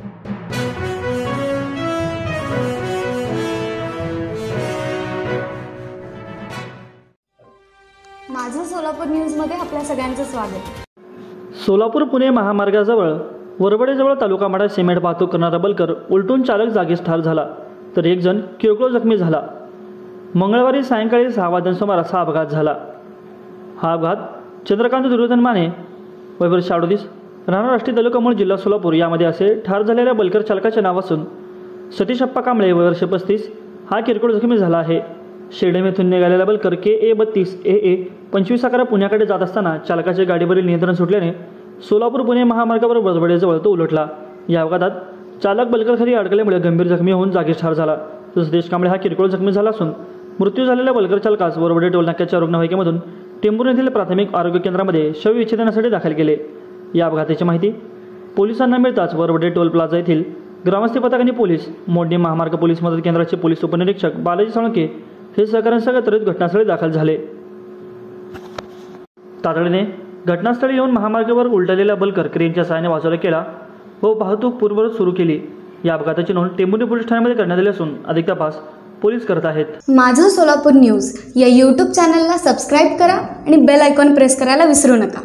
माझं सोलापूर न्यूजमध्ये आपल्या सगळ्यांचं स्वागत। सोलापूर पुणे महामार्गाजवळ वरवडेजवळ तालुका माडा सिमेंट वाहतूक करणारा बलकर उलटून चालक जागीच ठार झाला, तर एक जण किरकोळ जखमी झाला। मंगळवारी सायंकाळी 6 वाजण्याच्या सुमारास हा अपघात झाला। हा अपघात चंद्रकांत दुर्योधन माने वय 38 राहणार राष्ट्रीय तालुका मूळ जिल्हा सोलापूर यामध्ये असे ठार झालेल्या बलकर चालकाचे नाव असून सतीशप्पा कांबळे वय 35 हा किरकोळ जखमी झाला आहे। शेडम येथून निघालेला बलकर KA 32 AA 2511 पुण्याकडे जात असताना चालकाच्या गाडीवरील नियंत्रण सुटल्याने सोलापूर पुणे महामार्गावर वरवडेजवळ तो उलटला। या अपघातात चालक बलकर खाली अडकल्यामुळे गंभीर जखमी होऊन जागीच ठार झाला, तर सतीश कांबळे हा किरकोळ जखमी झाला असून मृत्यू झालेल्या बलकर चालकास वरवडे टोलनाक्याच्या रुग्णवाहिकेमधून टेंभूर येथील प्राथमिक आरोग्य केंद्रामध्ये शवविच्छेदनासाठी दाखल केले। या अपघाताची माहिती पोलिसांना मिळताच वरवडे टोल प्लाझा येथील ग्रामस्थ पथक आणि पोलीस मोडणी महामार्ग पोलीस मदत केंद्राचे पोलीस उपनिरीक्षक बालाजी साळुंके हे सहकाऱ्यांसह त्वरित घटनास्थळी दाखल झाले। तातडीने घटनास्थळी येऊन महामार्गावर उलटलेला बलकर क्रेनच्या सहाय्याने वाचवला केला व वाहतूक पूर्ववत सुरू केली। या अपघाताची नोंद टेंभुर्णी पोलीस ठाण्यामध्ये करण्यात आली असून अधिक तपास पोलीस करत आहेत। माझं सोलापूर न्यूज या YouTube चॅनलला सबस्क्राईब करा आणि बेल आयकॉन प्रेस करायला विसरू नका।